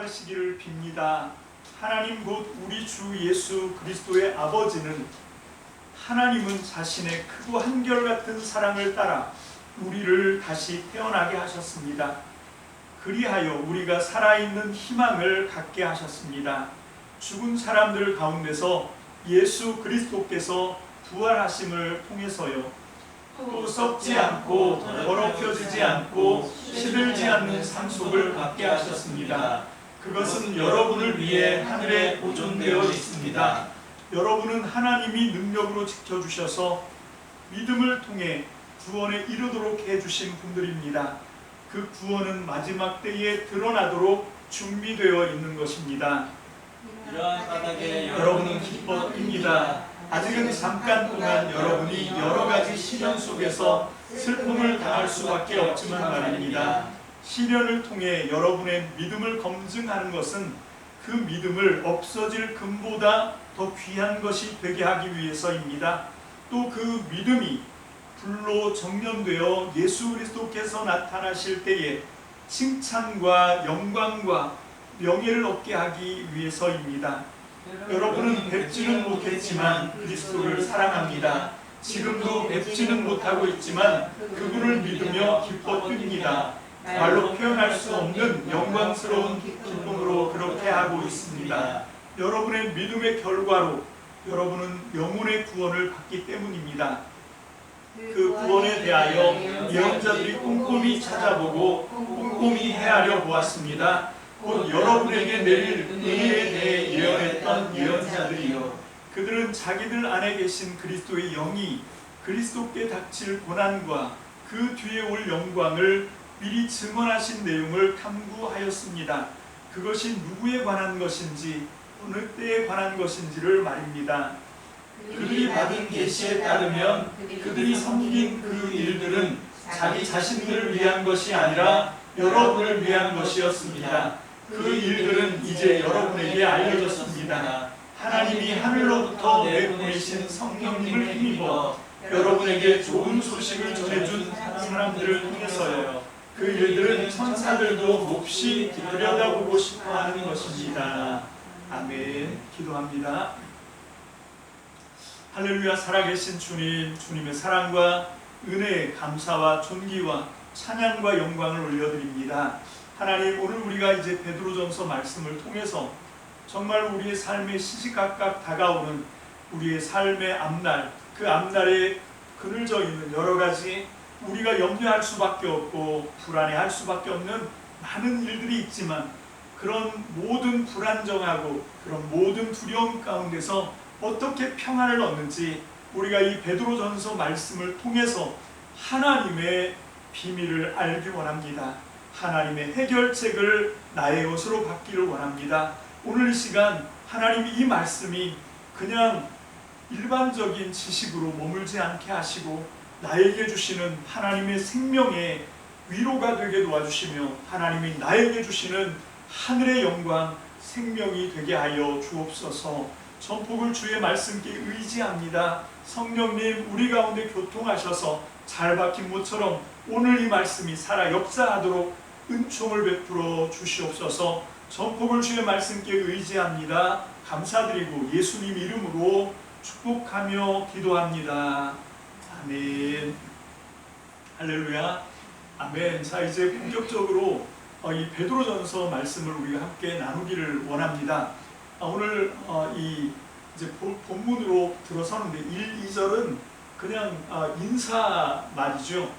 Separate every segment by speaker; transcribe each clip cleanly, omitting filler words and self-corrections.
Speaker 1: 하시기를 빕니다. 하나님 곧 우리 주 예수 그리스도의 아버지는 하나님은 자신의 크고 한결같은 사랑을 따라 우리를 다시 태어나게 하셨습니다. 그리하여 우리가 살아있는 희망을 갖게 하셨습니다. 죽은 사람들 가운데서 예수 그리스도께서 부활하심을 통해서요, 또 썩지 않고 더럽혀지지 않고 시들지 않는 상속을 받게 하셨습니다. 그것은 여러분을 위해 하늘에 보존되어 있습니다. 여러분은 하나님이 능력으로 지켜주셔서 믿음을 통해 구원에 이르도록 해주신 분들입니다. 그 구원은 마지막 때에 드러나도록 준비되어 있는 것입니다.
Speaker 2: 이러한 까닭에
Speaker 1: 여러분은 기뻐합니다. 아직은 잠깐 동안 여러분이 여러 가지 시련 속에서 슬픔을 당할 수밖에 없지만 말입니다. 시련을 통해 여러분의 믿음을 검증하는 것은 그 믿음을 없어질 금보다 더 귀한 것이 되게 하기 위해서입니다. 또 그 믿음이 불로 정련되어 예수 그리스도께서 나타나실 때에 칭찬과 영광과 명예를 얻게 하기 위해서입니다. 여러분은 뵙지는 못했지만 그리스도를 사랑합니다. 지금도 뵙지는 못하고 있지만 그분을 믿으며 기뻐 뜹니다. 말로 표현할 수 없는 영광스러운 기쁨으로 그렇게 하고 있습니다. 여러분의 믿음의 결과로 여러분은 영혼의 구원을 받기 때문입니다. 그 구원에 대하여 예언자들이 꼼꼼히 찾아보고 꼼꼼히 헤아려 보았습니다. 곧 여러분에게 내릴 은혜에 대해 예언했던 예언자들이요, 그들은 자기들 안에 계신 그리스도의 영이 그리스도께 닥칠 고난과 그 뒤에 올 영광을 미리 증언하신 내용을 탐구하였습니다. 그것이 누구에 관한 것인지 어느 때에 관한 것인지를 말입니다. 그들이 받은 계시에 따르면 그들이 섬긴 그 일들은 자기 자신들을 위한 것이 아니라 여러분을 위한 것이었습니다. 그 일들은 이제 여러분에게 알려졌습니다. 하나님이 하늘로부터 내보내신 성령님을 힘입어 여러분에게 좋은 소식을 전해준 사람들을 통해서요, 그 일들은 천사들도 몹시 들여다보고 싶어하는 것입니다. 아멘. 기도합니다. 할렐루야. 살아계신 주님, 주님의 사랑과 은혜에 감사와 존귀와 찬양과 영광을 올려드립니다. 하나님, 오늘 우리가 이제 베드로전서 말씀을 통해서 정말 우리의 삶에 시시각각 다가오는 우리의 삶의 앞날, 그 앞날에 그늘져 있는 여러 가지 우리가 염려할 수밖에 없고 불안해할 수밖에 없는 많은 일들이 있지만, 그런 모든 불안정하고 그런 모든 두려움 가운데서 어떻게 평안을 얻는지 우리가 이 베드로전서 말씀을 통해서 하나님의 비밀을 알기 원합니다. 하나님의 해결책을 나의 것으로 받기를 원합니다. 오늘 이 시간 하나님이 이 말씀이 그냥 일반적인 지식으로 머물지 않게 하시고 나에게 주시는 하나님의 생명의 위로가 되게 도와주시며 하나님이 나에게 주시는 하늘의 영광, 생명이 되게 하여 주옵소서. 전폭을 주의 말씀께 의지합니다. 성령님, 우리 가운데 교통하셔서 잘 박힌 모처럼 오늘 이 말씀이 살아 역사하도록 은총을 베풀어 주시옵소서. 전폭을 주의 말씀께 의지합니다. 감사드리고 예수님 이름으로 축복하며 기도합니다. 아멘. 할렐루야. 아멘. 자, 이제 본격적으로 이 베드로전서 말씀을 우리가 함께 나누기를 원합니다. 오늘 이 이제 본문으로 들어서는데 1, 2절은 그냥 인사 말이죠.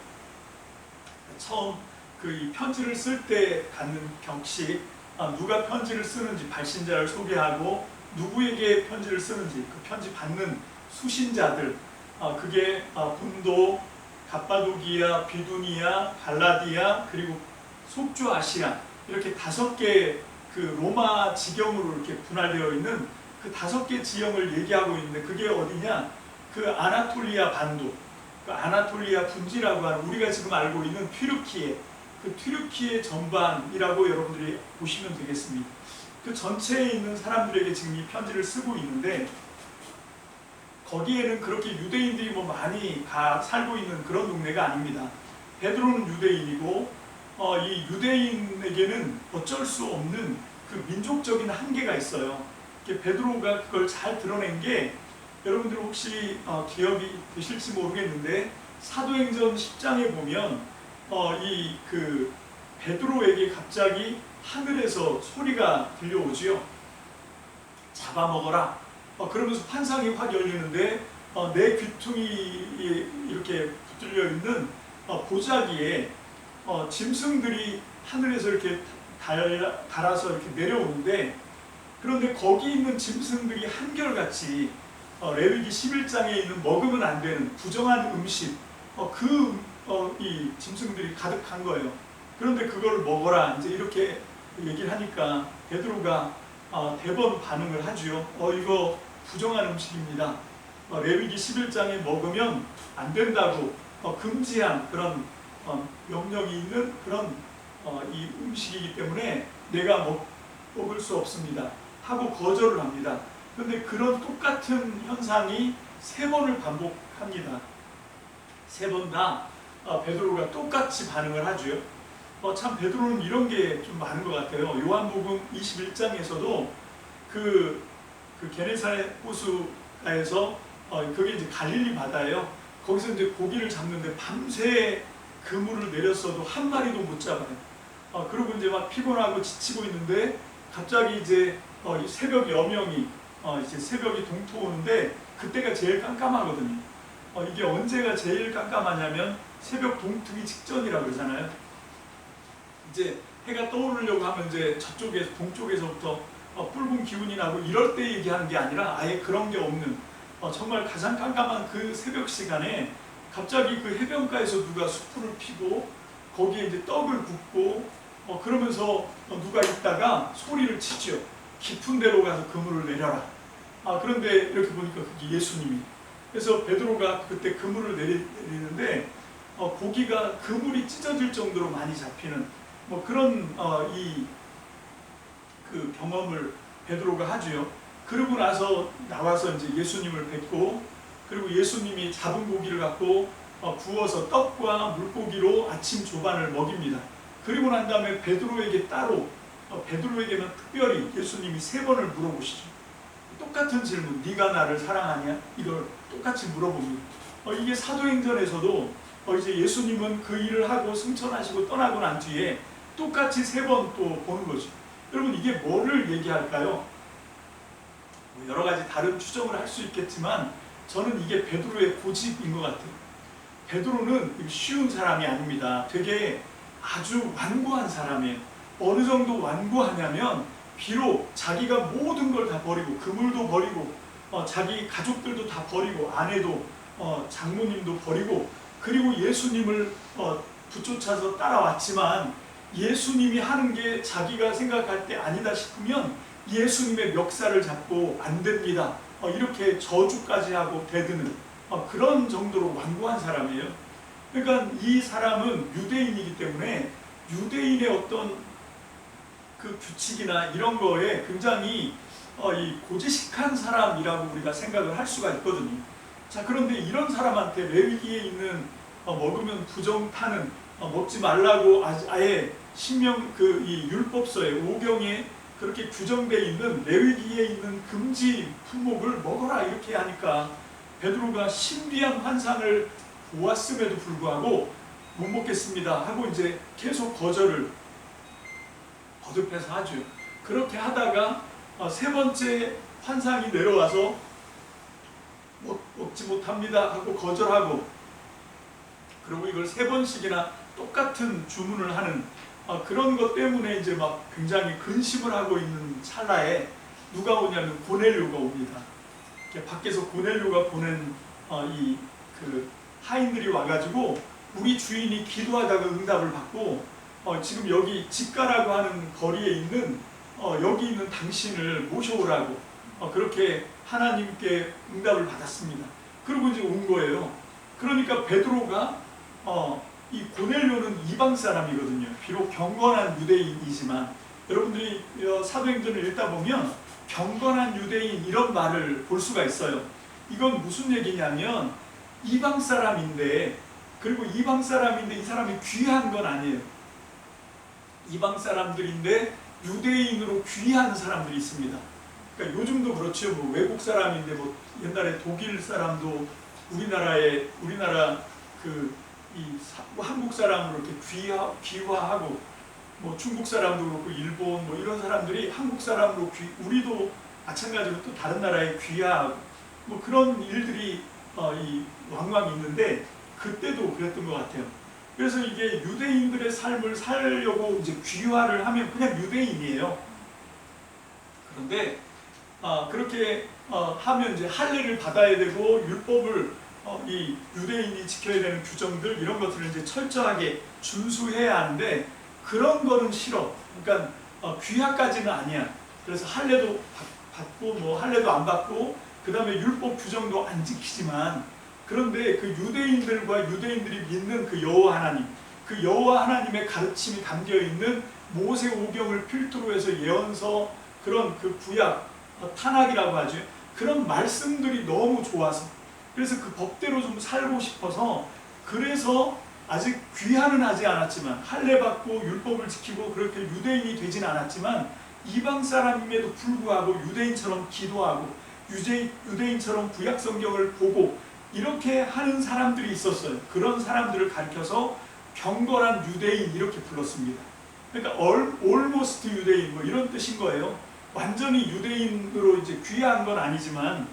Speaker 1: 처음 그 이 편지를 쓸 때 갖는 격식, 누가 편지를 쓰는지 발신자를 소개하고 누구에게 편지를 쓰는지 그 편지 받는 수신자들, 그게 본도, 갑바도기아, 비두니아, 갈라디아, 그리고 속주 아시아, 이렇게 5개 그 로마 지경으로 이렇게 분할되어 있는 그 5개 지형을 얘기하고 있는데, 그게 어디냐? 그 아나톨리아 반도, 그 아나톨리아 분지라고 하는 우리가 지금 알고 있는 튀르키예, 그 튀르키예 전반이라고 여러분들이 보시면 되겠습니다. 그 전체에 있는 사람들에게 지금 이 편지를 쓰고 있는데, 거기에는 그렇게 유대인들이 뭐 많이 살고 있는 그런 동네가 아닙니다. 베드로는 유대인이고 이 유대인에게는 어쩔 수 없는 그 민족적인 한계가 있어요. 베드로가 그걸 잘 드러낸 게 여러분들 혹시 기억이 되실지 모르겠는데 사도행전 10장에 보면 이 그 베드로에게 갑자기 하늘에서 소리가 들려오지요. 잡아먹어라. 그러면서 판상이 확 열리는데 내 귀퉁이 이렇게 붙들려 있는 보자기에 짐승들이 하늘에서 이렇게 달아서 이렇게 내려오는데, 그런데 거기 있는 짐승들이 한결같이 레위기 11장에 있는 먹으면 안 되는 부정한 음식, 이 짐승들이 가득한 거예요. 그런데 그걸 먹어라 이제 이렇게 얘기를 하니까 베드로가 대번 반응을 하지요. 이거 부정한 음식입니다. 레위기 11장에 먹으면 안 된다고 금지한 그런 명령이 있는 그런 이 음식이기 때문에 내가 먹을 수 없습니다 하고 거절을 합니다. 그런데 그런 똑같은 현상이 3번을 반복합니다. 3번 다 베드로가 똑같이 반응을 하죠. 참 베드로는 이런 게 좀 많은 것 같아요. 요한복음 21장에서도 그 게네사렛 호수가에서 그게 이제 갈릴리 바다예요. 거기서 이제 고기를 잡는데 밤새 그물을 내렸어도 한 마리도 못 잡아요. 그리고 이제 막 피곤하고 지치고 있는데 갑자기 이제 새벽 여명이 이제 새벽이 동토오는데 그때가 제일 깜깜하거든요. 이게 언제가 제일 깜깜하냐면 새벽 동트기 직전이라고 그러잖아요. 이제 해가 떠오르려고 하면 이제 저쪽에서 동쪽에서부터 붉은 기운이 나고 이럴 때 얘기하는 게 아니라 아예 그런 게 없는 정말 가장 깜깜한 그 새벽 시간에 갑자기 그 해변가에서 누가 숯불을 피고 거기에 이제 떡을 굽고 그러면서 누가 있다가 소리를 치죠. 깊은 데로 가서 그물을 내려라. 그런데 이렇게 보니까 그게 예수님이. 그래서 베드로가 그때 그물을 내리는데 고기가 그물이 찢어질 정도로 많이 잡히는 그런 그 경험을 베드로가 하지요. 그러고 나서 나와서 이제 예수님을 뵙고, 그리고 예수님이 잡은 고기를 갖고 구워서 떡과 물고기로 아침 조반을 먹입니다. 그리고 난 다음에 베드로에게 따로 베드로에게는 특별히 예수님이 3번을 물어보시죠. 똑같은 질문, 네가 나를 사랑하냐? 이걸 똑같이 물어봅니다. 이게 사도행전에서도 이제 예수님은 그 일을 하고 승천하시고 떠나고 난 뒤에 똑같이 3번 또 보는 거죠. 여러분 이게 뭐를 얘기할까요? 여러 가지 다른 추정을 할 수 있겠지만 저는 이게 베드로의 고집인 것 같아요. 베드로는 쉬운 사람이 아닙니다. 되게 아주 완고한 사람이에요. 어느 정도 완고하냐면 비록 자기가 모든 걸 다 버리고 그물도 버리고 자기 가족들도 다 버리고 아내도 장모님도 버리고 그리고 예수님을 붙쫓아서 따라왔지만 예수님이 하는 게 자기가 생각할 때 아니다 싶으면 예수님의 멱살을 잡고 안 됩니다. 이렇게 저주까지 하고 대드는 그런 정도로 완고한 사람이에요. 그러니까 이 사람은 유대인이기 때문에 유대인의 어떤 그 규칙이나 이런 거에 굉장히 이 고지식한 사람이라고 우리가 생각을 할 수가 있거든요. 자, 그런데 이런 사람한테 레위기에 있는 먹으면 부정 타는 먹지 말라고 아예 신명 이 율법서에 오경에 그렇게 규정되어 있는 레위기에 있는 금지 품목을 먹어라 이렇게 하니까 베드로가 신비한 환상을 보았음에도 불구하고 못 먹겠습니다 하고 이제 계속 거절을 거듭해서 하죠. 그렇게 하다가 3번째 환상이 내려와서 먹지 못합니다 하고 거절하고, 그리고 이걸 3번씩이나 똑같은 주문을 하는 그런 것 때문에 이제 막 굉장히 근심을 하고 있는 찰나에 누가 오냐면 고넬료가 옵니다. 밖에서 고넬료가 보낸 그 하인들이 와가지고 우리 주인이 기도하다가 응답을 받고 지금 여기 집가라고 하는 거리에 있는 여기 있는 당신을 모셔오라고 그렇게 하나님께 응답을 받았습니다. 그리고 이제 온 거예요. 그러니까 베드로가 이 고넬료는 이방 사람이거든요. 비록 경건한 유대인이지만 여러분들이 사도행전을 읽다 보면 경건한 유대인 이런 말을 볼 수가 있어요. 이건 무슨 얘기냐면 이방 사람인데, 그리고 이방 사람인데 이 사람이 귀한 건 아니에요. 이방 사람들인데 유대인으로 귀한 사람들이 있습니다. 그러니까 요즘도 그렇죠. 뭐 외국 사람인데 뭐 옛날에 독일 사람도 우리나라 한국 사람으로 이렇게 귀화하고, 뭐 중국 사람도 그렇고 일본 뭐 이런 사람들이 한국 사람으로 우리도 마찬가지로 또 다른 나라에 귀화하고 뭐 그런 일들이 이 왕왕 있는데, 그때도 그랬던 것 같아요. 그래서 이게 유대인들의 삶을 살려고 이제 귀화를 하면 그냥 유대인이에요. 그런데 그렇게 하면 이제 할례를 받아야 되고 율법을 이 유대인이 지켜야 되는 규정들 이런 것들을 이제 철저하게 준수해야 하는데, 그런 거는 싫어. 그러니까 귀화까지는 아니야. 그래서 할례도 받고 뭐 할례도 안 받고 그 다음에 율법 규정도 안 지키지만, 그런데 그 유대인들과 유대인들이 믿는 그 여호와 하나님, 그 여호와 하나님의 가르침이 담겨 있는 모세 오경을 필두로 해서 예언서, 그런 그 구약 탄악이라고 하죠. 그런 말씀들이 너무 좋아서, 그래서 그 법대로 좀 살고 싶어서, 그래서 아직 귀화는 하지 않았지만 할례 받고 율법을 지키고 그렇게 유대인이 되진 않았지만 이방 사람임에도 불구하고 유대인처럼 기도하고 유대인처럼 구약 성경을 보고 이렇게 하는 사람들이 있었어요. 그런 사람들을 가리켜서 경건한 유대인 이렇게 불렀습니다. 그러니까 almost 유대인 뭐 이런 뜻인 거예요. 완전히 유대인으로 이제 귀화한 건 아니지만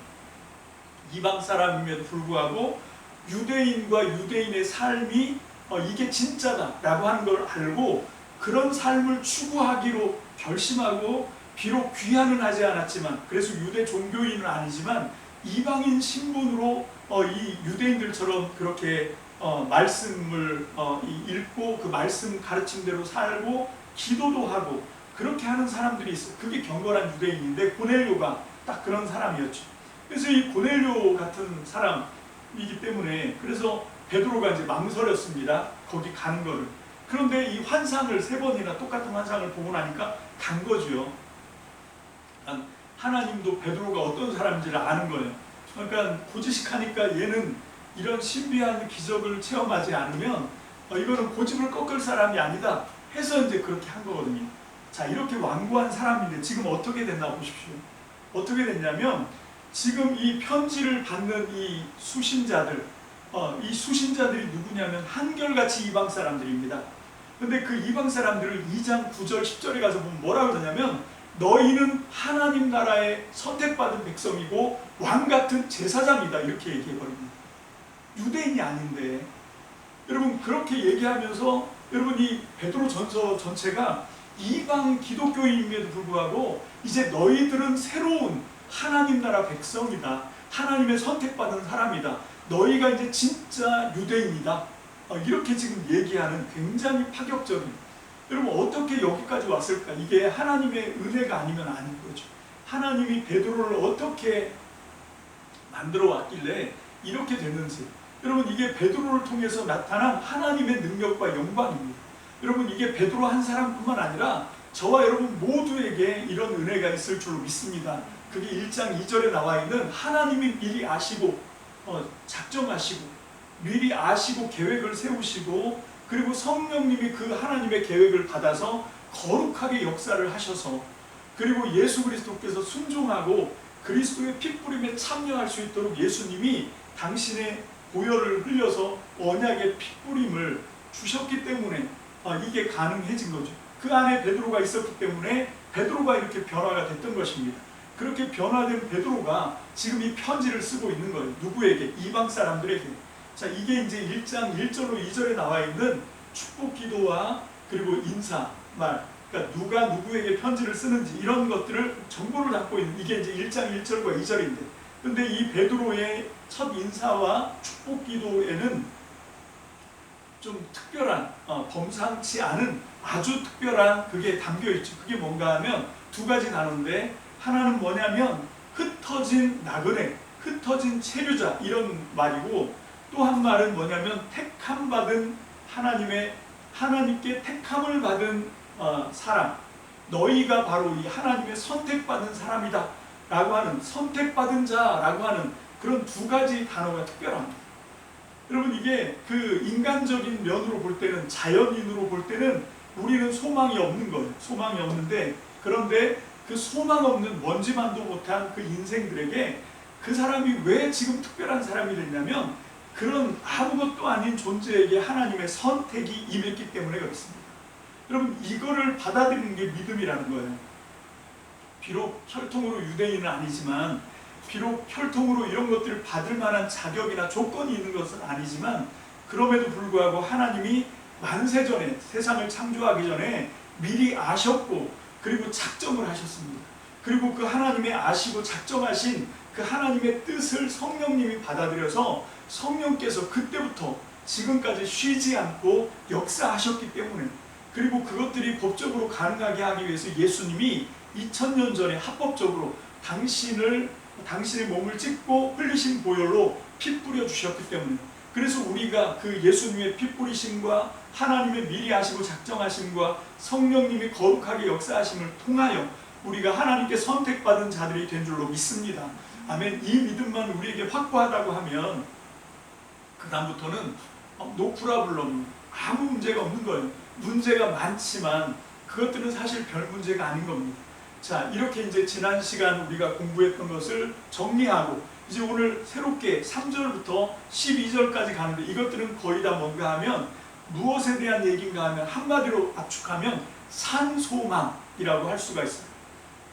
Speaker 1: 이방 사람임에도 불구하고 유대인과 유대인의 삶이 이게 진짜다라고 하는 걸 알고 그런 삶을 추구하기로 결심하고, 비록 귀화는 하지 않았지만, 그래서 유대 종교인은 아니지만 이방인 신분으로 이 유대인들처럼 그렇게 말씀을 읽고 그 말씀 가르침대로 살고 기도도 하고 그렇게 하는 사람들이 있어요. 그게 경건한 유대인인데 고넬료가 딱 그런 사람이었죠. 그래서 이 고넬료 같은 사람이기 때문에 그래서 베드로가 이제 망설였습니다. 거기 가는 거를. 그런데 이 환상을 3번이나 똑같은 환상을 보고 나니까 간 거죠. 하나님도 베드로가 어떤 사람인지를 아는 거예요. 그러니까 고지식하니까 얘는 이런 신비한 기적을 체험하지 않으면 이거는 고집을 꺾을 사람이 아니다 해서 이제 그렇게 한 거거든요. 자, 이렇게 완고한 사람인데 지금 어떻게 됐나 보십시오. 어떻게 됐냐면 지금 이 편지를 받는 이 수신자들, 이 수신자들이 누구냐면 한결같이 이방 사람들입니다. 근데 그 이방 사람들을 2장 9절 10절에 가서 보면 뭐라고 그러냐면 너희는 하나님 나라의 선택받은 백성이고 왕같은 제사장이다 이렇게 얘기해버립니다. 유대인이 아닌데. 여러분 그렇게 얘기하면서 여러분 이 베드로 전서 전체가 이방 기독교인임에도 불구하고 이제 너희들은 새로운 하나님 나라 백성이다. 하나님의 선택받은 사람이다. 너희가 이제 진짜 유대인이다. 이렇게 지금 얘기하는 굉장히 파격적인. 여러분 어떻게 여기까지 왔을까? 이게 하나님의 은혜가 아니면 아닌 거죠. 하나님이 베드로를 어떻게 만들어 왔길래 이렇게 됐는지. 여러분 이게 베드로를 통해서 나타난 하나님의 능력과 영광입니다. 여러분 이게 베드로 한 사람뿐만 아니라 저와 여러분 모두에게 이런 은혜가 있을 줄로 믿습니다. 그게 1장 2절에 나와 있는 하나님이 미리 아시고 작정하시고 미리 아시고 계획을 세우시고 그리고 성령님이 그 하나님의 계획을 받아서 거룩하게 역사를 하셔서 그리고 예수 그리스도께서 순종하고 그리스도의 핏부림에 참여할 수 있도록 예수님이 당신의 보혈을 흘려서 언약의 핏부림을 주셨기 때문에 이게 가능해진 거죠. 그 안에 베드로가 있었기 때문에 베드로가 이렇게 변화가 됐던 것입니다. 그렇게 변화된 베드로가 지금 이 편지를 쓰고 있는 거예요. 누구에게? 이방 사람들에게. 자, 이게 이제 1장 1절로 2절에 나와 있는 축복 기도와 그리고 인사 말, 그러니까 누가 누구에게 편지를 쓰는지 이런 것들을 정보를 담고 있는 이게 이제 1장 1절과 2절인데, 근데 이 베드로의 첫 인사와 축복 기도에는 좀 특별한 범상치 않은 아주 특별한 그게 담겨 있죠. 그게 뭔가 하면 두 가지 단어인데 하나는 뭐냐면 흩어진 나그네, 흩어진 체류자 이런 말이고, 또 한 말은 뭐냐면 택함 받은 하나님께 택함을 받은 사람, 너희가 바로 이 하나님의 선택받은 사람이다 라고 하는, 선택받은 자라고 하는 그런 두 가지 단어가 특별합니다. 여러분 이게 그 인간적인 면으로 볼 때는, 자연인으로 볼 때는 우리는 소망이 없는 거예요. 소망이 없는데, 그런데 그 소망 없는 먼지만도 못한 그 인생들에게 그 사람이 왜 지금 특별한 사람이 됐냐면 그런 아무것도 아닌 존재에게 하나님의 선택이 임했기 때문에 그렇습니다. 여러분, 이거를 받아들이는 게 믿음이라는 거예요. 비록 혈통으로 유대인은 아니지만, 비록 혈통으로 이런 것들을 받을 만한 자격이나 조건이 있는 것은 아니지만, 그럼에도 불구하고 하나님이 만세전에, 세상을 창조하기 전에 미리 아셨고 그리고 작정을 하셨습니다. 그리고 그 하나님의 아시고 작정하신 그 하나님의 뜻을 성령님이 받아들여서 성령께서 그때부터 지금까지 쉬지 않고 역사하셨기 때문에, 그리고 그것들이 법적으로 가능하게 하기 위해서 예수님이 2000년 전에 합법적으로 당신의 몸을 찢고 흘리신 보혈로 피 뿌려 주셨기 때문에, 그래서 우리가 그 예수님의 피 뿌리심과 하나님의 미리 하시고 작정하심과 성령님이 거룩하게 역사하심을 통하여 우리가 하나님께 선택받은 자들이 된 줄로 믿습니다. 아멘. 이 믿음만 우리에게 확고하다고 하면 그 다음부터는 노 프라블럼, 아무 문제가 없는 거예요. 문제가 많지만 그것들은 사실 별 문제가 아닌 겁니다. 자, 이렇게 이제 지난 시간 우리가 공부했던 것을 정리하고 이제 오늘 새롭게 3절부터 12절까지 가는데, 이것들은 거의 다 뭔가 하면 무엇에 대한 얘기인가 하면 한마디로 압축하면 산소망이라고 할 수가 있어요.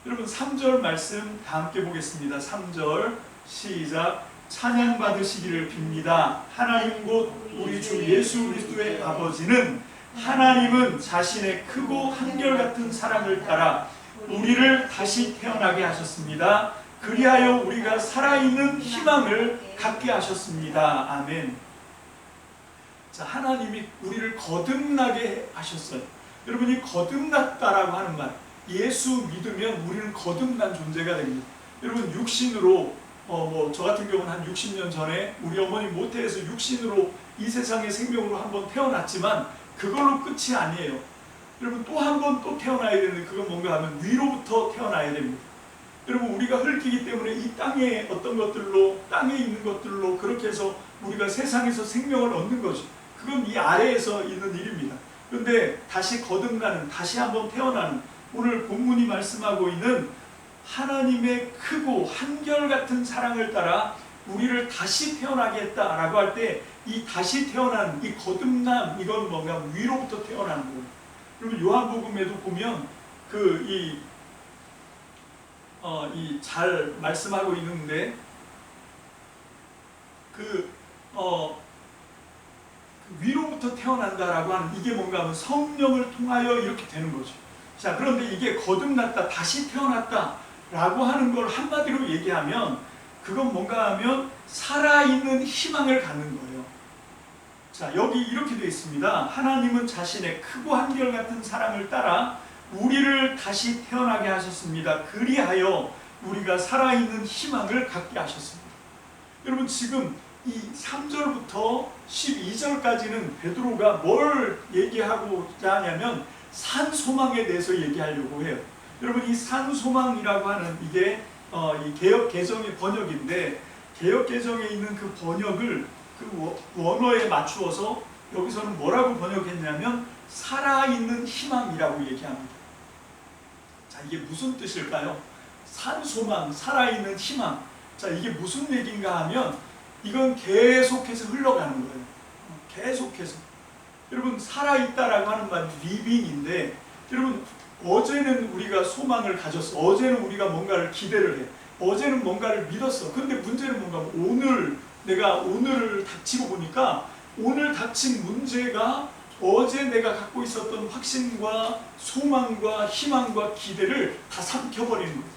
Speaker 1: 여러분, 3절 말씀 다 함께 보겠습니다. 3절 시작. 찬양 받으시기를 빕니다. 하나님 곧 우리 주 예수 그리스도의 아버지는, 하나님은 자신의 크고 한결같은 사랑을 따라 우리를 다시 태어나게 하셨습니다. 그리하여 우리가 살아있는 희망을 갖게 하셨습니다. 아멘. 자, 하나님이 우리를 거듭나게 하셨어요. 여러분, 이 거듭났다라고 하는 말, 예수 믿으면 우리는 거듭난 존재가 됩니다. 여러분, 육신으로 저 같은 경우는 한 60년 전에 우리 어머니 모태에서 육신으로 이 세상의 생명으로 한번 태어났지만 그걸로 끝이 아니에요. 여러분, 또 한 번 또 태어나야 되는데, 그건 뭔가 하면 위로부터 태어나야 됩니다. 여러분, 우리가 흙이기 때문에 이 땅에 어떤 것들로, 땅에 있는 것들로 그렇게 해서 우리가 세상에서 생명을 얻는 거죠. 그건 이 아래에서 있는 일입니다. 그런데 다시 거듭나는, 다시 한번 태어나는, 오늘 본문이 말씀하고 있는 하나님의 크고 한결같은 사랑을 따라 우리를 다시 태어나게 했다라고 할 때, 이 다시 태어난, 이 거듭남, 이건 뭔가 위로부터 태어나는 거예요. 그리고 요한복음에도 보면 잘 말씀하고 있는데, 위로부터 태어난다라고 하는 이게 뭔가 하면 성령을 통하여 이렇게 되는 거죠. 자, 그런데 이게 거듭났다, 다시 태어났다라고 하는 걸 한마디로 얘기하면 그건 뭔가 하면 살아있는 희망을 갖는 거예요. 자, 여기 이렇게 되어 있습니다. 하나님은 자신의 크고 한결같은 사랑을 따라 우리를 다시 태어나게 하셨습니다. 그리하여 우리가 살아있는 희망을 갖게 하셨습니다. 여러분, 지금 이 3절부터 12절까지는 베드로가 뭘 얘기하고자 하냐면 산소망에 대해서 얘기하려고 해요. 여러분, 이 산소망이라고 하는 이게 이 개역개정의 번역인데, 개역개정에 있는 그 번역을 그 원어에 맞추어서 여기서는 뭐라고 번역했냐면 살아있는 희망이라고 얘기합니다. 자, 이게 무슨 뜻일까요? 산소망, 살아있는 희망. 자, 이게 무슨 얘기인가 하면 이건 계속해서 흘러가는 거예요. 계속해서. 여러분, 살아있다라고 하는 말이 리빙인데, 여러분, 어제는 우리가 소망을 가졌어. 어제는 우리가 뭔가를 기대를 해. 어제는 뭔가를 믿었어. 근데 문제는 뭔가 오늘, 내가 오늘을 닥치고 보니까 오늘 닥친 문제가 어제 내가 갖고 있었던 확신과 소망과 희망과 기대를 다 삼켜버리는 거예요.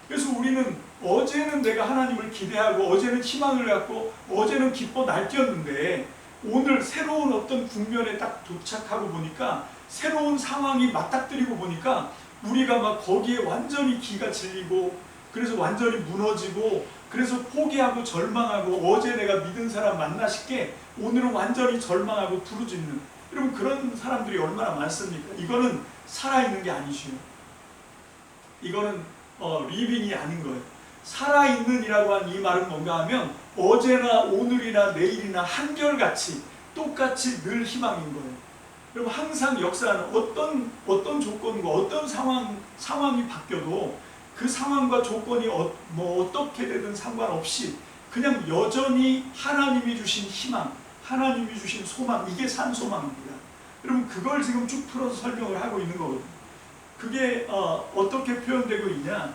Speaker 1: 그래서 우리는 어제는 내가 하나님을 기대하고 어제는 희망을 갖고 어제는 기뻐 날뛰었는데, 오늘 새로운 어떤 국면에 딱 도착하고 보니까, 새로운 상황이 맞닥뜨리고 보니까 우리가 막 거기에 완전히 기가 질리고, 그래서 완전히 무너지고, 그래서 포기하고 절망하고, 어제 내가 믿은 사람 만나 싶게 오늘은 완전히 절망하고 부르짖는, 여러분, 그런 사람들이 얼마나 많습니까? 이거는 살아있는 게 아니죠. 이거는 리빙이 아닌 거예요. 살아있는 이라고 한 이 말은 뭔가 하면 어제나 오늘이나 내일이나 한결같이 똑같이 늘 희망인 거예요. 여러분 항상 역사는 어떤 조건과 어떤 상황이 바뀌어도 그 상황과 조건이 어떻게 되든 상관없이 그냥 여전히 하나님이 주신 희망, 하나님이 주신 소망, 이게 산소망입니다. 여러분 그걸 지금 쭉 풀어서 설명을 하고 있는 거거든요. 그게 어떻게 표현되고 있냐?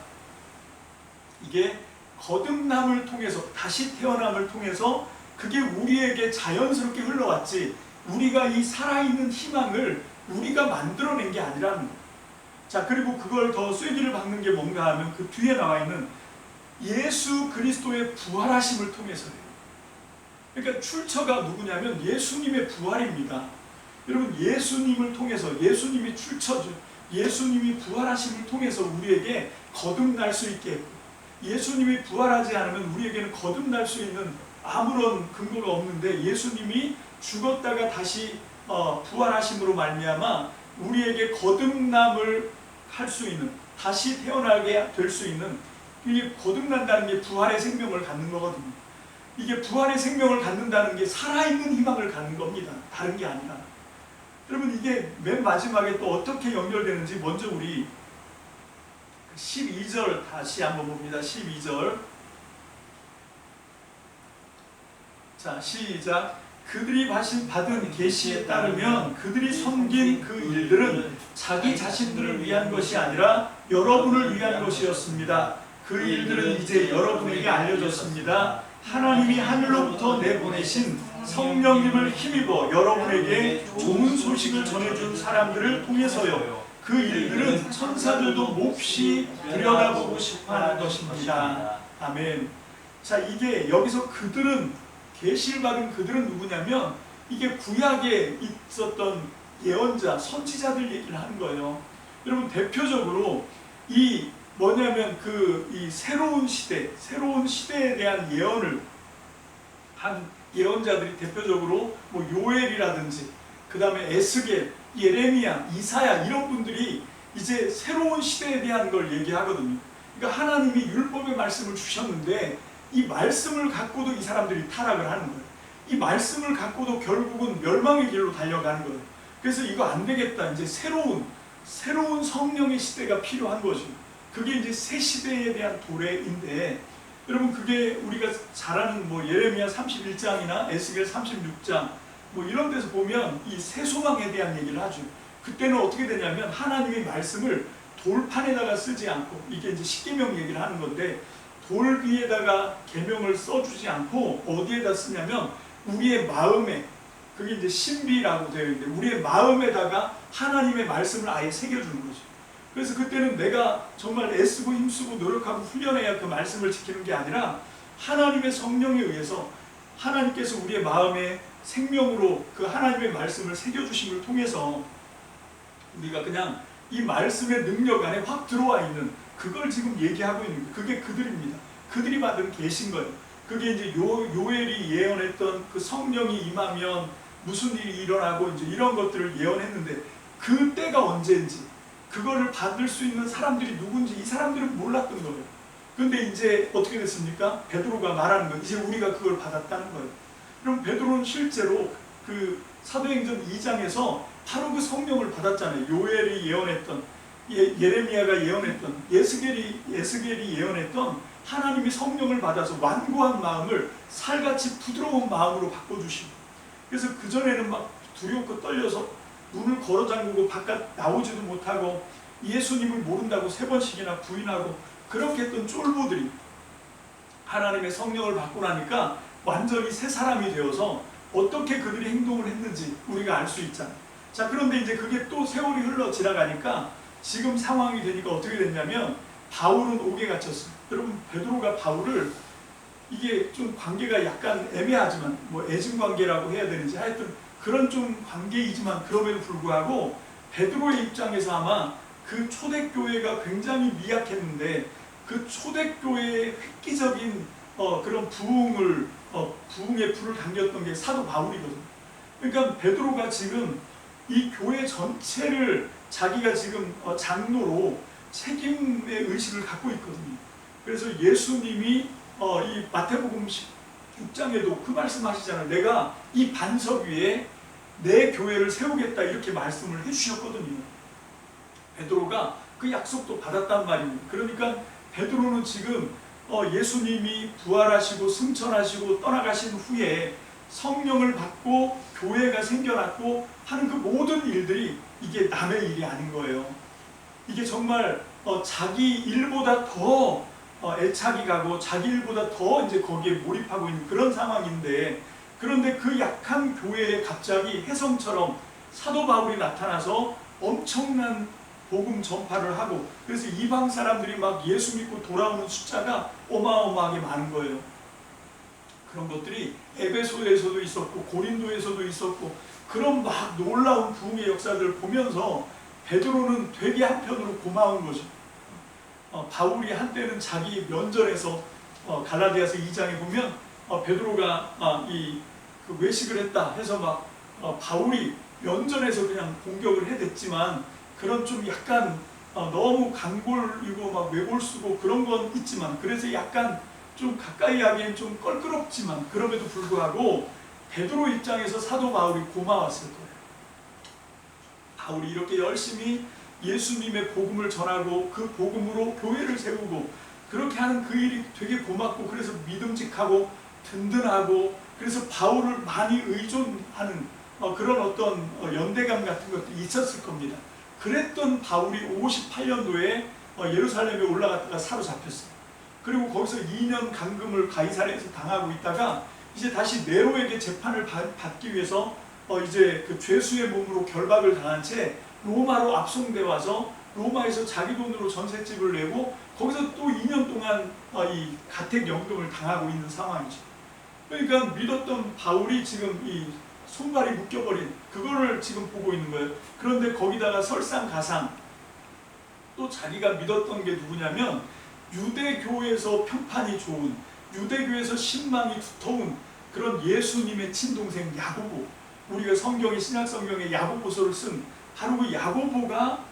Speaker 1: 이게 거듭남을 통해서, 다시 태어남을 통해서 그게 우리에게 자연스럽게 흘러왔지, 우리가 이 살아있는 희망을 우리가 만들어낸 게 아니라는 거예요. 자, 그리고 그걸 더 쐐기를 박는 게 뭔가 하면 그 뒤에 나와 있는 예수 그리스도의 부활하심을 통해서예요. 그러니까 출처가 누구냐면 예수님의 부활입니다. 여러분 예수님을 통해서, 예수님이 출처죠. 예수님이 부활하심을 통해서 우리에게 거듭날 수 있게 했고, 예수님이 부활하지 않으면 우리에게는 거듭날 수 있는 아무런 근거가 없는데, 예수님이 죽었다가 다시 부활하심으로 말미암아 우리에게 거듭남을 할 수 있는, 다시 태어나게 될 수 있는, 이게 거듭난다는 게 부활의 생명을 갖는 거거든요. 이게 부활의 생명을 갖는다는 게 살아있는 희망을 갖는 겁니다. 다른 게 아니라. 여러분 이게 맨 마지막에 또 어떻게 연결되는지 먼저 우리 12절 다시 한번 봅니다. 12절. 자, 시작. 그들이 받은 계시에 따르면 그들이 섬긴 그 일들은 자기 자신들을 위한 것이 아니라 여러분을 위한 것이었습니다. 그 일들은 이제 여러분에게 알려졌습니다. 하나님이 하늘로부터 내보내신 성령님을 힘입어 여러분에게 좋은 소식을 전해준 사람들을 통해서요. 그 일들은 천사들도 몹시 들여다보고 싶어하는 것입니다. 아멘. 자, 이게 여기서 그들은, 계시를 받은 그들은 누구냐면 이게 구약에 있었던 예언자, 선지자들 얘기를 하는 거예요. 여러분 대표적으로 이 뭐냐면 이 새로운 시대에 대한 예언을 한 예언자들이 대표적으로 뭐 요엘이라든지 그 다음에 에스겔, 예레미야, 이사야, 이런 분들이 이제 새로운 시대에 대한 걸 얘기하거든요. 그러니까 하나님이 율법의 말씀을 주셨는데 이 말씀을 갖고도 이 사람들이 타락을 하는 거예요. 이 말씀을 갖고도 결국은 멸망의 길로 달려가는 거예요. 그래서 이거 안 되겠다, 이제 새로운 성령의 시대가 필요한 거죠. 그게 이제 새 시대에 대한 도래인데, 여러분 그게 우리가 잘 아는 뭐 예레미야 31장이나 에스겔 36장 뭐 이런 데서 보면 이 새 소망에 대한 얘기를 하죠. 그때는 어떻게 되냐면 하나님의 말씀을 돌판에다가 쓰지 않고, 이게 이제 십계명 얘기를 하는 건데, 돌 위에다가 계명을 써주지 않고 어디에다 쓰냐면 우리의 마음에, 그게 이제 신비라고 되어 있는데 우리의 마음에다가 하나님의 말씀을 아예 새겨주는 거죠. 그래서 그때는 내가 정말 애쓰고 힘쓰고 노력하고 훈련해야 그 말씀을 지키는 게 아니라 하나님의 성령에 의해서 하나님께서 우리의 마음에 생명으로 그 하나님의 말씀을 새겨주심을 통해서 우리가 그냥 이 말씀의 능력 안에 확 들어와 있는, 그걸 지금 얘기하고 있는 거예요. 그게 그들입니다. 그들이 받은 계신 거예요. 그게 이제 요엘이 예언했던 그 성령이 임하면 무슨 일이 일어나고 이제 이런 것들을 예언했는데, 그 때가 언제인지, 그거를 받을 수 있는 사람들이 누군지 이 사람들은 몰랐던 거예요. 근데 이제 어떻게 됐습니까? 베드로가 말하는 거예요. 이제 우리가 그걸 받았다는 거예요. 그럼 베드로는 실제로 그 사도행전 2장에서 바로 그 성령을 받았잖아요. 요엘이 예언했던, 예레미야가 예언했던, 예스겔이 예언했던 하나님이 성령을 받아서 완고한 마음을 살같이 부드러운 마음으로 바꿔주시고, 그래서 그전에는 막 두렵고 떨려서 문을 걸어 잠그고 바깥 나오지도 못하고 예수님을 모른다고 3번씩이나 부인하고 그렇게 했던 쫄보들이 하나님의 성령을 받고 나니까 완전히 새 사람이 되어서 어떻게 그들이 행동을 했는지 우리가 알 수 있잖아요. 자, 그런데 이제 그게 또 세월이 흘러 지나가니까 지금 상황이 되니까 어떻게 됐냐면 바울은 옥에 갇혔어요. 여러분 베드로가 바울을, 이게 좀 관계가 약간 애매하지만 뭐 애증 관계라고 해야 되는지 하여튼 그런 좀 관계이지만 그럼에도 불구하고 베드로의 입장에서 아마 그 초대교회가 굉장히 미약했는데 그 초대교회의 획기적인 그런 부흥의 불을 당겼던 게 사도 바울이거든요. 그러니까 베드로가 지금 이 교회 전체를 자기가 지금 장로로 책임의 의식을 갖고 있거든요. 그래서 예수님이 이 마태복음 6장에도 그 말씀하시잖아요. 내가 이 반석 위에 내 교회를 세우겠다 이렇게 말씀을 해주셨거든요. 베드로가 그 약속도 받았단 말입니다. 그러니까 베드로는 지금 예수님이 부활하시고 승천하시고 떠나가신 후에 성령을 받고 교회가 생겨났고 하는 그 모든 일들이 이게 남의 일이 아닌 거예요. 이게 정말 자기 일보다 더 애착이 가고 자기 일보다 더 이제 거기에 몰입하고 있는 그런 상황인데, 그런데 그 약한 교회에 갑자기 혜성처럼 사도 바울이 나타나서 엄청난 복음 전파를 하고, 그래서 이방 사람들이 막 예수 믿고 돌아오는 숫자가 어마어마하게 많은 거예요. 그런 것들이 에베소에서도 있었고 고린도에서도 있었고, 그런 막 놀라운 부흥의 역사들을 보면서 베드로는 되게 한편으로 고마운 거죠. 바울이 한때는 자기 면전에서 갈라디아서 2장에 보면 베드로가 그 외식을 했다 해서 막 바울이 면전에서 그냥 공격을 해댔지만, 그런 좀 약간 너무 강골이고 막 외골수고 그런 건 있지만, 그래서 약간 좀 가까이 하기엔 좀 껄끄럽지만, 그럼에도 불구하고 베드로 입장에서 사도 바울이 고마웠을 거예요. 바울이 이렇게 열심히 예수님의 복음을 전하고 그 복음으로 교회를 세우고 그렇게 하는 그 일이 되게 고맙고, 그래서 믿음직하고 든든하고, 그래서 바울을 많이 의존하는 그런 어떤 연대감 같은 것도 있었을 겁니다. 그랬던 바울이 58년도에 예루살렘에 올라갔다가 사로잡혔어요. 그리고 거기서 2년 감금을 가이사랴에서 당하고 있다가 이제 다시 네로에게 재판을 받기 위해서 이제 그 죄수의 몸으로 결박을 당한 채 로마로 압송돼 와서 로마에서 자기 돈으로 전셋집을 내고 거기서 또 2년 동안 이 가택연금을 당하고 있는 상황이죠. 그러니까 믿었던 바울이 지금 이 손발이 묶여버린 그거를 지금 보고 있는 거예요. 그런데 거기다가 설상가상 또 자기가 믿었던 게 누구냐면, 유대교에서 평판이 좋은, 유대교에서 신망이 두터운 그런 예수님의 친동생 야고보, 우리가 성경에 신약성경에 야고보서를 쓴 바로 그 야고보가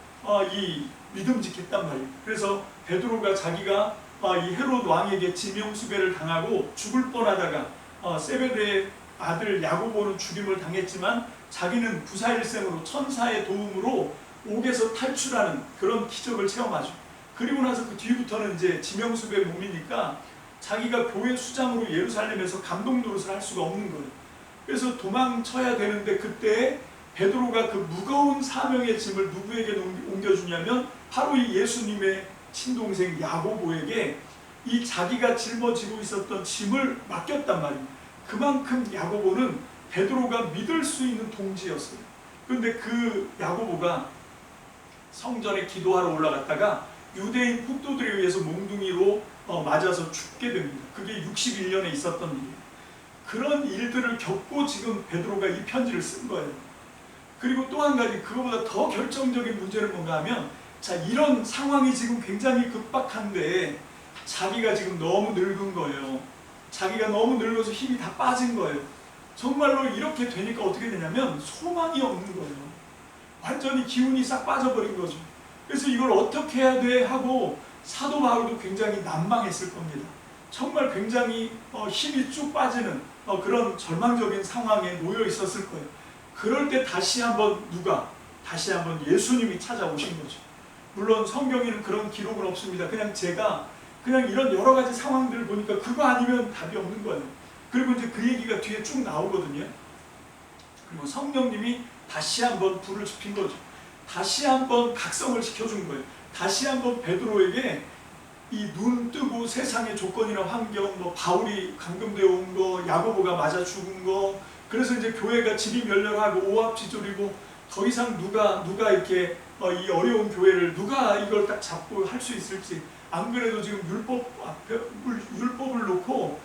Speaker 1: 이 믿음직했단 말이에요. 그래서 베드로가 자기가 이 헤롯 왕에게 지명수배를 당하고 죽을 뻔하다가 세베대의 아들 야고보는 죽임을 당했지만 자기는 부사일생으로 천사의 도움으로 옥에서 탈출하는 그런 기적을 체험하죠. 그리고 나서 그 뒤부터는 이제 지명수배 몸이니까 자기가 교회 수장으로 예루살렘에서 감독 노릇을 할 수가 없는 거예요. 그래서 도망쳐야 되는데 그때 베드로가 그 무거운 사명의 짐을 누구에게 옮겨주냐면 바로 이 예수님의 친동생 야고보에게 이 자기가 짊어지고 있었던 짐을 맡겼단 말입니다. 그만큼 야고보는 베드로가 믿을 수 있는 동지였어요. 그런데 그 야고보가 성전에 기도하러 올라갔다가 유대인 폭도들에 의해서 몽둥이로 맞아서 죽게 됩니다. 그게 61년에 있었던 일이에요. 그런 일들을 겪고 지금 베드로가 이 편지를 쓴 거예요. 그리고 또 한 가지, 그거보다 더 결정적인 문제는 뭔가 하면, 자, 이런 상황이 지금 굉장히 급박한데 자기가 지금 너무 늙은 거예요. 자기가 너무 늙어서 힘이 다 빠진 거예요. 정말로 이렇게 되니까 어떻게 되냐면 소망이 없는 거예요. 완전히 기운이 싹 빠져버린 거죠. 그래서 이걸 어떻게 해야 돼 하고 사도 바울도 굉장히 난망했을 겁니다. 정말 굉장히 힘이 쭉 빠지는 그런 절망적인 상황에 놓여 있었을 거예요. 그럴 때 다시 한번 예수님이 찾아오신 거죠. 물론 성경에는 그런 기록은 없습니다. 그냥 제가 이런 여러 가지 상황들을 보니까 그거 아니면 답이 없는 거예요. 그리고 이제 그 얘기가 뒤에 쭉 나오거든요. 그리고 성령님이 다시 한번 불을 지핀 거죠. 다시 한번 각성을 시켜준 거예요. 다시 한번 베드로에게 이 눈 뜨고 세상의 조건이나 환경, 바울이 감금되어 온 거, 야고보가 맞아 죽은 거, 그래서 이제 교회가 질이 멸렬하고 오합지졸이고 더 이상 누가 이렇게 이 어려운 교회를 누가 이걸 딱 잡고 할 수 있을지, 안 그래도 지금 율법을 놓고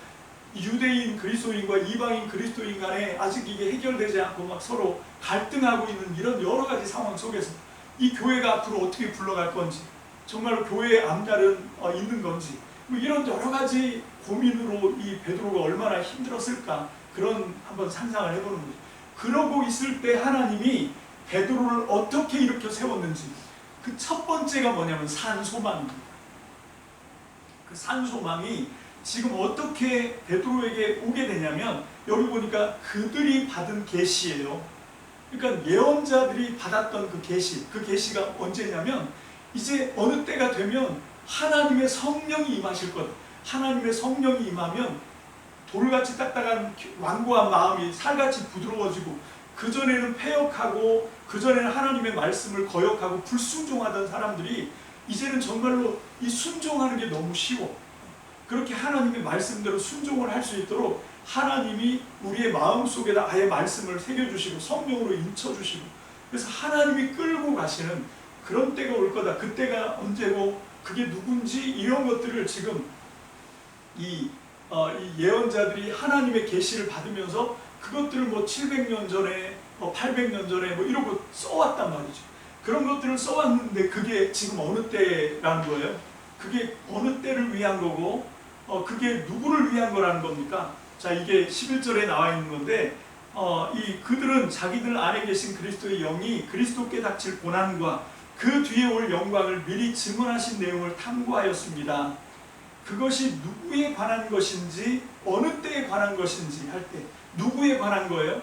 Speaker 1: 유대인 그리스도인과 이방인 그리스도인 간에 아직 이게 해결되지 않고 막 서로 갈등하고 있는 이런 여러 가지 상황 속에서 이 교회가 앞으로 어떻게 굴러갈 건지, 정말 교회의 앞날은 있는 건지, 이런 여러 가지 고민으로 이 베드로가 얼마나 힘들었을까, 그런 한번 상상을 해보는 거죠. 그러고 있을 때 하나님이 베드로를 어떻게 일으켜 세웠는지, 그 첫 번째가 뭐냐면 산소망입니다. 그 산소망이 지금 어떻게 베드로에게 오게 되냐면, 여기 보니까 그들이 받은 계시예요. 그러니까 예언자들이 받았던 그 계시가 언제냐면 이제 어느 때가 되면 하나님의 성령이 임하실 것. 하나님의 성령이 임하면 돌같이 딱딱한 완고한 마음이 살같이 부드러워지고, 그전에는 패역하고 그전에는 하나님의 말씀을 거역하고 불순종하던 사람들이 이제는 정말로 이 순종하는 게 너무 쉬워. 그렇게 하나님의 말씀대로 순종을 할 수 있도록 하나님이 우리의 마음속에다 아예 말씀을 새겨주시고 성령으로 인쳐주시고, 그래서 하나님이 끌고 가시는 그런 때가 올 거다. 그때가 언제고 그게 누군지 이런 것들을 지금 이 예언자들이 하나님의 계시를 받으면서 그것들을 뭐 700년 전에 800년 전에 뭐 이러고 써왔단 말이죠. 그런 것들을 써왔는데 그게 지금 어느 때라는 거예요. 그게 어느 때를 위한 거고 그게 누구를 위한 거라는 겁니까? 자, 이게 11절에 나와 있는 건데 그들은 자기들 안에 계신 그리스도의 영이 그리스도께 닥칠 고난과 그 뒤에 올 영광을 미리 증언하신 내용을 탐구하였습니다. 그것이 누구에 관한 것인지 어느 때에 관한 것인지 할 때 누구에 관한 거예요?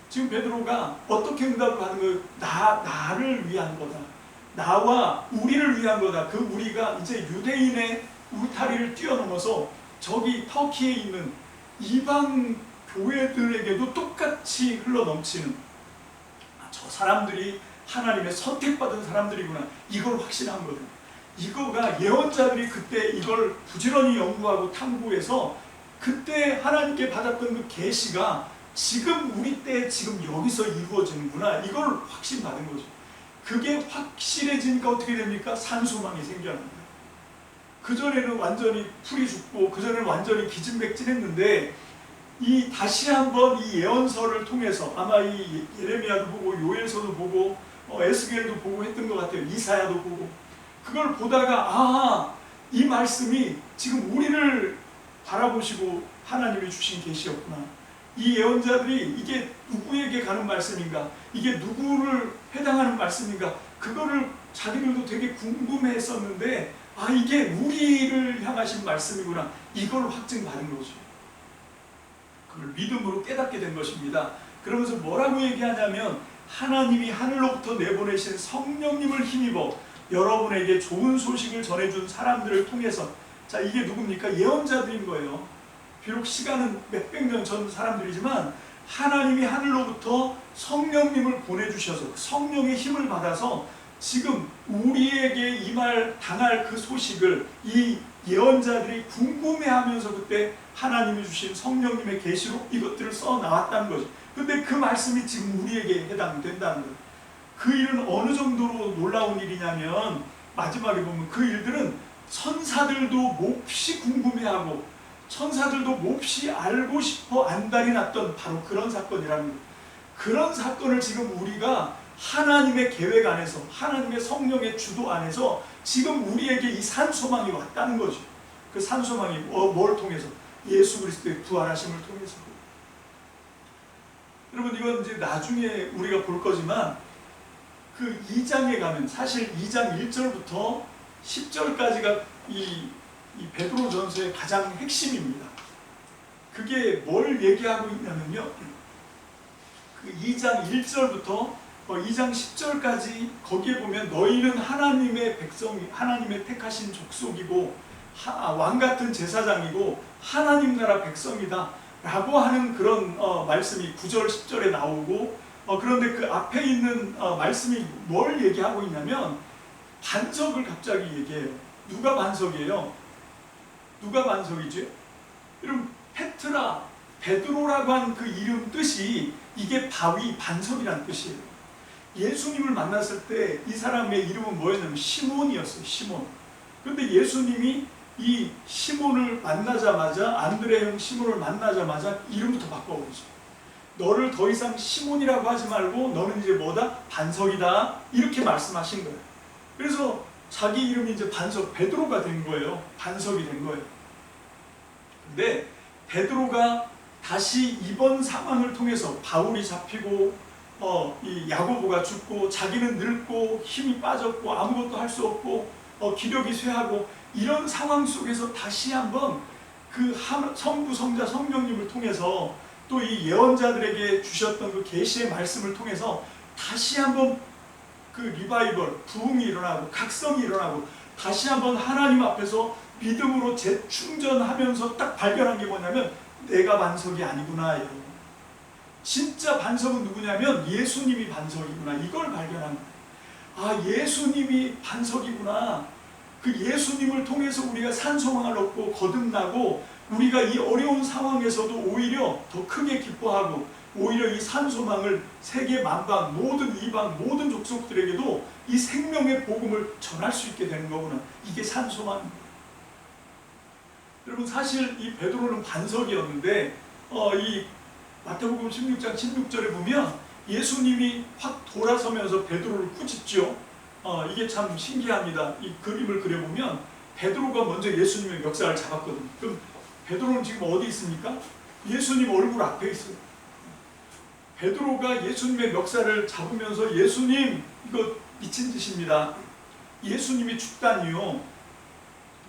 Speaker 1: 지금 베드로가 어떻게 응답을 하는 거예요? 나를 위한 거다. 나와 우리를 위한 거다. 그 우리가 이제 유대인의 울타리를 뛰어넘어서 저기 터키에 있는 이방 교회들에게도 똑같이 흘러넘치는, 저 사람들이 하나님의 선택받은 사람들이구나, 이걸 확신한 거예요. 이거가 예언자들이 그때 이걸 부지런히 연구하고 탐구해서 그때 하나님께 받았던 그 계시가 지금 우리 때 지금 여기서 이루어지는구나, 이걸 확신받은 거죠. 그게 확실해지니까 어떻게 됩니까? 산소망이 생겨납니다. 그전에는 완전히 풀이 죽고 그전에는 완전히 기진맥진했는데 이 다시 한번 이 예언서를 통해서 아마 이 예레미야도 보고 요엘서도 보고 에스겔도 보고 했던 것 같아요. 이사야도 보고 그걸 보다가 이 말씀이 지금 우리를 바라보시고 하나님이 주신 계시였구나. 이 예언자들이 이게 누구에게 가는 말씀인가, 이게 누구를 해당하는 말씀인가, 그거를 자기들도 되게 궁금해했었는데 이게 우리를 향하신 말씀이구나, 이걸 확증받은 거죠. 그걸 믿음으로 깨닫게 된 것입니다. 그러면서 뭐라고 얘기하냐면 하나님이 하늘로부터 내보내신 성령님을 힘입어 여러분에게 좋은 소식을 전해준 사람들을 통해서, 자, 이게 누굽니까? 예언자들인 거예요. 비록 시간은 몇백 년 전 사람들이지만 하나님이 하늘로부터 성령님을 보내주셔서 성령의 힘을 받아서 지금 우리에게 당할 그 소식을 이 예언자들이 궁금해하면서 그때 하나님이 주신 성령님의 계시로 이것들을 써나왔다는 거죠. 근데 그 말씀이 지금 우리에게 해당된다는 거예요. 그 일은 어느 정도로 놀라운 일이냐면 마지막에 보면 그 일들은 천사들도 몹시 궁금해하고 천사들도 몹시 알고 싶어 안달이 났던 바로 그런 사건이라는 거예요. 그런 사건을 지금 우리가 하나님의 계획 안에서 하나님의 성령의 주도 안에서 지금 우리에게 이 산소망이 왔다는 거죠. 그 산소망이 뭘 통해서? 예수 그리스도의 부활하심을 통해서. 여러분, 이건 이제 나중에 우리가 볼 거지만 그 2장에 가면 사실 2장 1절부터 10절까지가 이 베드로전서의 가장 핵심입니다. 그게 뭘 얘기하고 있냐면요, 그 2장 1절부터 2장 10절까지 거기에 보면 너희는 하나님의 백성, 하나님의 택하신 족속이고 왕같은 제사장이고 하나님 나라 백성이다 라고 하는 그런 말씀이 9절 10절에 나오고, 그런데 그 앞에 있는 말씀이 뭘 얘기하고 있냐면 반석을 갑자기 얘기해요. 누가 반석이에요? 누가 반석이지? 여러분, 페트라, 베드로라고 한 그 이름 뜻이 이게 바위, 반석이란 뜻이에요. 예수님을 만났을 때 이 사람의 이름은 뭐였냐면 시몬이었어요. 시몬. 근데 예수님이 이 시몬을 만나자마자, 안드레 형 시몬을 만나자마자 이름부터 바꿔버리죠. 너를 더 이상 시몬이라고 하지 말고 너는 이제 뭐다? 반석이다. 이렇게 말씀하신 거예요. 그래서 자기 이름이 이제 반석, 베드로가 된 거예요. 반석이 된 거예요. 근데 베드로가 다시 이번 상황을 통해서 바울이 잡히고 이 야고보가 죽고 자기는 늙고 힘이 빠졌고 아무것도 할 수 없고 기력이 쇠하고 이런 상황 속에서 다시 한번 그 성부 성자 성령님을 통해서 또 이 예언자들에게 주셨던 그 계시의 말씀을 통해서 다시 한번 그 리바이벌, 부흥이 일어나고 각성이 일어나고 다시 한번 하나님 앞에서 믿음으로 재충전하면서 딱 발견한 게 뭐냐면 내가 반석이 아니구나. 여러분. 진짜 반석은 누구냐면 예수님이 반석이구나. 이걸 발견한 거예요. 아, 예수님이 반석이구나. 그 예수님을 통해서 우리가 산소망을 얻고 거듭나고 우리가 이 어려운 상황에서도 오히려 더 크게 기뻐하고 오히려 이 산소망을 세계 만방 모든 이방 모든 족속들에게도 이 생명의 복음을 전할 수 있게 되는 거구나. 이게 산소망입니다. 여러분 사실 이 베드로는 반석이었는데 이 마태복음 16장 16절에 보면 예수님이 확 돌아서면서 베드로를 꾸짖죠. 이게 참 신기합니다. 이 그림을 그려보면 베드로가 먼저 예수님의 멱살을 잡았거든요. 그럼 베드로는 지금 어디 있습니까? 예수님 얼굴 앞에 있어요. 베드로가 예수님의 멱살을 잡으면서 예수님 이거 미친 짓입니다. 예수님이 죽다니요.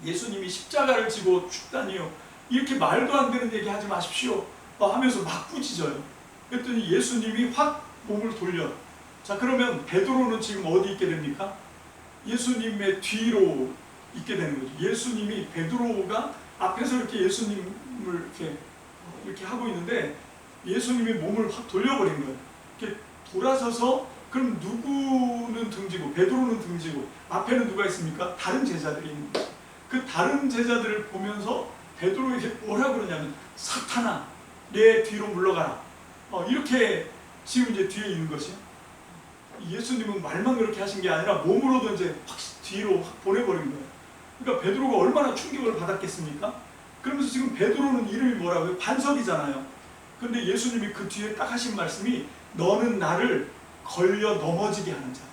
Speaker 1: 예수님이 십자가를 지고 죽다니요. 이렇게 말도 안 되는 얘기 하지 마십시오. 하면서 막 꾸짖어요. 그랬더니 예수님이 확 몸을 돌려. 자, 그러면 베드로는 지금 어디 있게 됩니까? 예수님의 뒤로 있게 되는 거죠. 예수님이 베드로가 앞에서 이렇게 예수님을 이렇게 하고 있는데 예수님이 몸을 확 돌려버린 거예요. 이렇게 돌아서서 그럼 누구는 등지고 베드로는 등지고 앞에는 누가 있습니까? 다른 제자들이 있는 거예요. 그 다른 제자들을 보면서 베드로에게 뭐라 그러냐면 사탄아 내 뒤로 물러가라. 이렇게 지금 이제 뒤에 있는 것이 예수님은 말만 그렇게 하신 게 아니라 몸으로도 이제 확 뒤로 확 보내버린 거예요. 그러니까 베드로가 얼마나 충격을 받았겠습니까? 그러면서 지금 베드로는 이름이 뭐라고요? 반석이잖아요. 그런데 예수님이 그 뒤에 딱 하신 말씀이 너는 나를 걸려 넘어지게 하는 자다.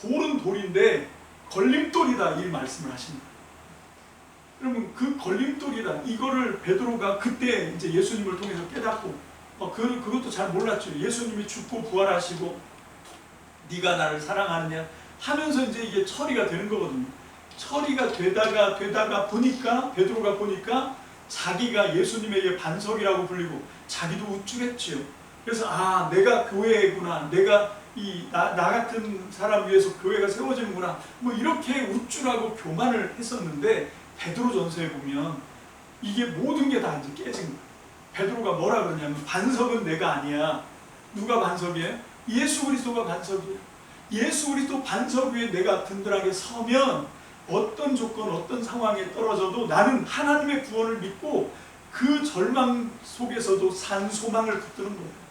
Speaker 1: 돌은 돌인데 걸림돌이다 이 말씀을 하십니다. 그러면 그 걸림돌이다 이거를 베드로가 그때 이제 예수님을 통해서 깨닫고 그것도 잘 몰랐죠. 예수님이 죽고 부활하시고 네가 나를 사랑하느냐 하면서 이제 이게 처리가 되는 거거든요. 처리가 되다가 보니까 베드로가 보니까 자기가 예수님에게 반석이라고 불리고 자기도 우쭐했지요. 그래서 내가 교회구나. 내가 나 같은 사람 위해서 교회가 세워지는구나. 뭐 이렇게 우쭐하고 교만을 했었는데 베드로전서에 보면 이게 모든 게 다 이제 깨진 거예요. 베드로가 뭐라 그러냐면 반석은 내가 아니야. 누가 반석이에요? 예수 그리스도가 반석이에요. 예수 그리스도 반석 위에 내가 든든하게 서면 어떤 조건 어떤 상황에 떨어져도 나는 하나님의 구원을 믿고 그 절망 속에서도 산 소망을 붙드는 거예요.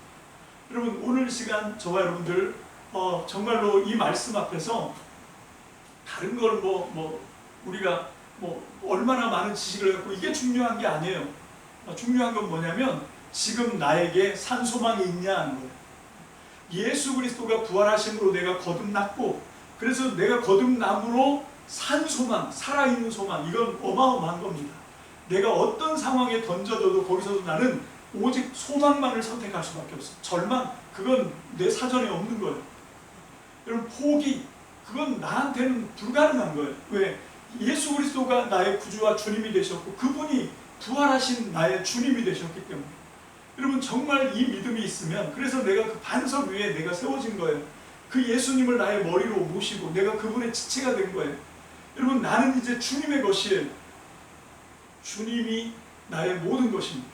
Speaker 1: 여러분 오늘 시간 저와 여러분들 정말로 이 말씀 앞에서 다른 걸 우리가 얼마나 많은 지식을 갖고 이게 중요한 게 아니에요. 중요한 건 뭐냐면 지금 나에게 산 소망이 있냐 하는 거예요. 예수 그리스도가 부활하심으로 내가 거듭났고 그래서 내가 거듭남으로 산 소망, 살아있는 소망 이건 어마어마한 겁니다. 내가 어떤 상황에 던져져도 거기서도 나는 오직 소망만을 선택할 수밖에 없어요. 절망 그건 내 사전에 없는 거예요. 여러분 포기 그건 나한테는 불가능한 거예요. 왜? 예수 그리스도가 나의 구주와 주님이 되셨고 그분이 부활하신 나의 주님이 되셨기 때문에 여러분 정말 이 믿음이 있으면 그래서 내가 그 반석 위에 내가 세워진 거예요. 그 예수님을 나의 머리로 모시고 내가 그분의 지체가 된 거예요. 여러분 나는 이제 주님의 것이에요. 주님이 나의 모든 것입니다.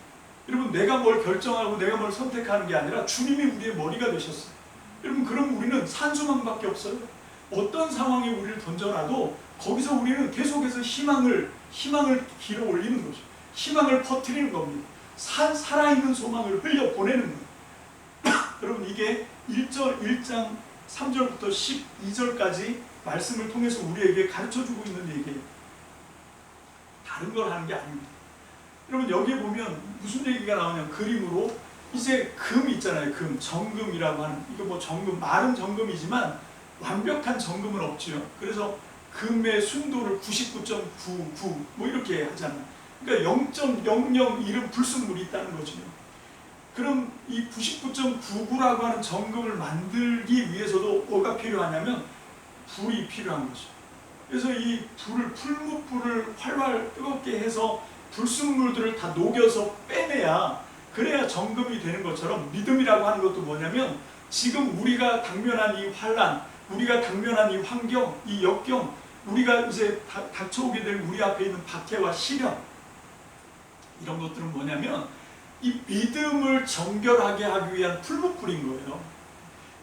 Speaker 1: 여러분 내가 뭘 결정하고 내가 뭘 선택하는 게 아니라 주님이 우리의 머리가 되셨어요. 여러분 그럼 우리는 산소망밖에 없어요. 어떤 상황에 우리를 던져놔도 거기서 우리는 계속해서 희망을 길어 올리는 거죠. 희망을 퍼뜨리는 겁니다. 살아있는 소망을 흘려보내는 거예요. 여러분 이게 1장 3절부터 12절까지 말씀을 통해서 우리에게 가르쳐주고 있는 얘기예요. 다른 걸 하는 게 아닙니다. 여러분 여기에 보면 무슨 얘기가 나오냐면 그림으로 이제 금 있잖아요. 금, 정금이라고 하는 이거 정금, 말은 정금이지만 완벽한 정금은 없지요. 그래서 금의 순도를 99.99 이렇게 하잖아요. 그러니까 0.001은 불순물이 있다는 거죠. 그럼 이 99.99라고 하는 정금을 만들기 위해서도 뭐가 필요하냐면 불이 필요한 거죠. 그래서 이 풀무불을 활활 뜨겁게 해서 불순물들을 다 녹여서 빼내야 그래야 정금이 되는 것처럼 믿음이라고 하는 것도 뭐냐면 지금 우리가 당면한 이 환난, 우리가 당면한 이 환경, 이 역경, 우리가 이제 닥쳐오게 될 우리 앞에 있는 박해와 시련, 이런 것들은 뭐냐면 이 믿음을 정결하게 하기 위한 풀무불인 거예요.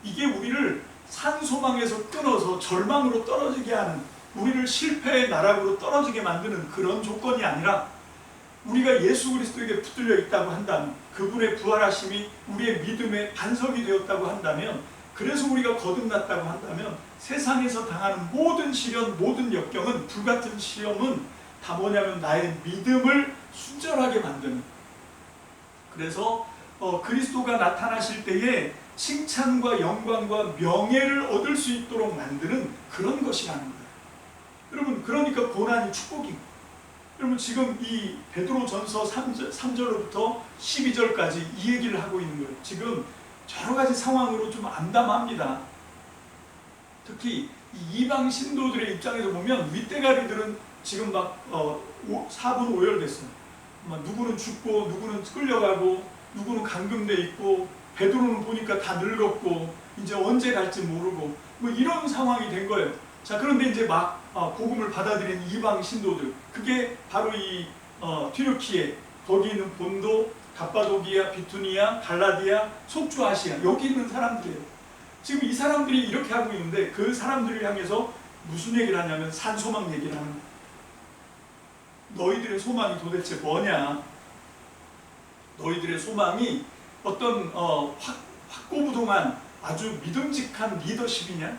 Speaker 1: 이게 우리를 산소망에서 끊어서 절망으로 떨어지게 하는, 우리를 실패의 나락으로 떨어지게 만드는 그런 조건이 아니라 우리가 예수 그리스도에게 붙들려 있다고 한다면, 그분의 부활하심이 우리의 믿음의 반석이 되었다고 한다면, 그래서 우리가 거듭났다고 한다면 세상에서 당하는 모든 시련, 모든 역경은, 불같은 시험은 다 뭐냐면 나의 믿음을 순전하게 만드는, 그래서 그리스도가 나타나실 때에 칭찬과 영광과 명예를 얻을 수 있도록 만드는 그런 것이라는 거예요. 여러분, 그러니까 고난이 축복입니다. 여러분, 지금 이 베드로전서 3절로부터 12절까지 이 얘기를 하고 있는 거예요. 지금 여러 가지 상황으로 좀 암담합니다. 특히 이 이방 신도들의 입장에서 보면 윗대가리들은 지금 막 4분 5열 됐어요. 누구는 죽고, 누구는 끌려가고, 누구는 감금돼 있고, 베드로는 보니까 다 늙었고 이제 언제 갈지 모르고 뭐 이런 상황이 된 거예요. 자, 그런데 이제 막 복음을 받아들인 이방 신도들, 그게 바로 이 튀르키예, 거기 있는 본도, 갑바도기아, 비투니아, 갈라디아, 속주 아시아, 여기 있는 사람들이에요. 지금 이 사람들이 이렇게 하고 있는데 그 사람들을 향해서 무슨 얘기를 하냐면 산소망 얘기를 하는 거예요. 너희들의 소망이 도대체 뭐냐? 너희들의 소망이 어떤 확고부동한 아주 믿음직한 리더십이냐?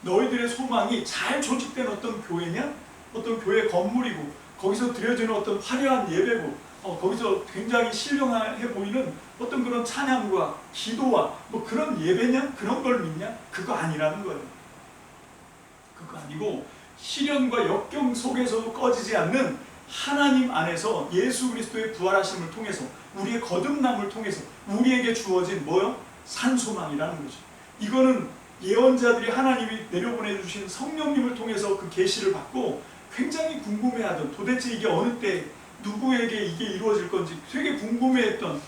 Speaker 1: 너희들의 소망이 잘 조직된 어떤 교회냐? 어떤 교회 건물이고 거기서 드려지는 어떤 화려한 예배고 거기서 굉장히 신령해 보이는 어떤 그런 찬양과 기도와 뭐 그런 예배냐? 그런 걸 믿냐? 그거 아니라는 거예요. 그거 아니고 시련과 역경 속에서도 꺼지지 않는 하나님 안에서 예수 그리스도의 부활하심을 통해서, 우리의 거듭남을 통해서 우리에게 주어진 뭐요? 산소망이라는 거죠. 이거는 예언자들이 하나님이 내려보내 주신 성령님을 통해서 그 계시를 받고 굉장히 궁금해하던, 도대체 이게 어느 때 누구에게 이게 이루어질 건지 되게 궁금해했던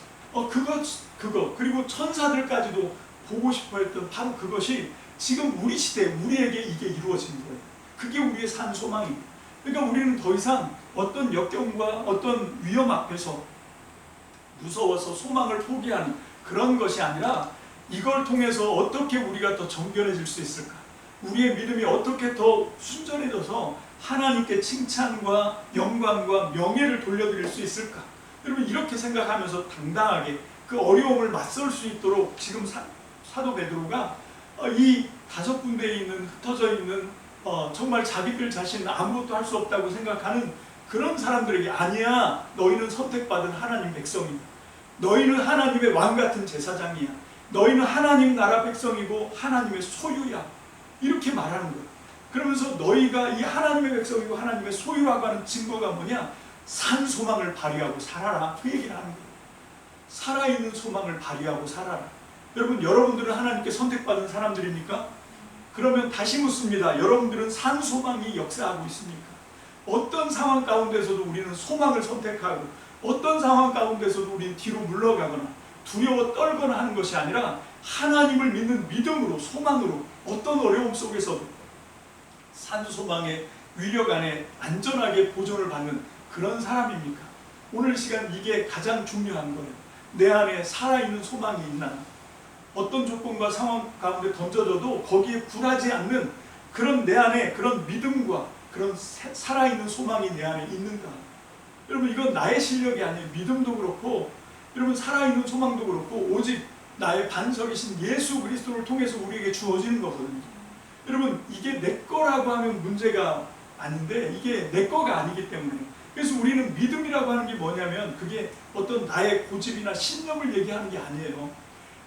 Speaker 1: 그거 그리고 천사들까지도 보고 싶어했던 바로 그것이 지금 우리 시대에 우리에게 이게 이루어진 거예요. 그게 우리의 산소망입니다. 그러니까 우리는 더 이상 어떤 역경과 어떤 위험 앞에서 무서워서 소망을 포기하는 그런 것이 아니라 이걸 통해서 어떻게 우리가 더 정결해질 수 있을까? 우리의 믿음이 어떻게 더 순전해져서 하나님께 칭찬과 영광과 명예를 돌려드릴 수 있을까? 여러분, 이렇게 생각하면서 당당하게 그 어려움을 맞설 수 있도록 지금 사도 베드로가 이 5군데에 있는, 흩어져 있는 정말 자기들 자신은 아무것도 할 수 없다고 생각하는 그런 사람들에게, 아니야, 너희는 선택받은 하나님 백성이다. 너희는 하나님의 왕같은 제사장이야. 너희는 하나님 나라 백성이고 하나님의 소유야. 이렇게 말하는 거예요. 그러면서 너희가 이 하나님의 백성이고 하나님의 소유라고 하는 증거가 뭐냐? 산 소망을 발휘하고 살아라. 그 얘기를 하는 거예요. 살아있는 소망을 발휘하고 살아라. 여러분, 여러분들은 하나님께 선택받은 사람들입니까? 그러면 다시 묻습니다. 여러분들은 산 소망이 역사하고 있습니까? 어떤 상황 가운데서도 우리는 소망을 선택하고 어떤 상황 가운데서도 우리는 뒤로 물러가거나 두려워 떨거나 하는 것이 아니라 하나님을 믿는 믿음으로, 소망으로 어떤 어려움 속에서도 산소망의 위력 안에 안전하게 보존을 받는 그런 사람입니까? 오늘 시간 이게 가장 중요한 거예요. 내 안에 살아있는 소망이 있나? 어떤 조건과 상황 가운데 던져져도 거기에 굴하지 않는 그런 내 안에 그런 믿음과 그런 살아있는 소망이 내 안에 있는가? 여러분, 이건 나의 실력이 아니에요. 믿음도 그렇고 여러분, 살아있는 소망도 그렇고 오직 나의 반석이신 예수 그리스도를 통해서 우리에게 주어지는 거거든요. 여러분, 이게 내 거라고 하면 문제가 아닌데 이게 내 거가 아니기 때문에, 그래서 우리는 믿음이라고 하는 게 뭐냐면 그게 어떤 나의 고집이나 신념을 얘기하는 게 아니에요.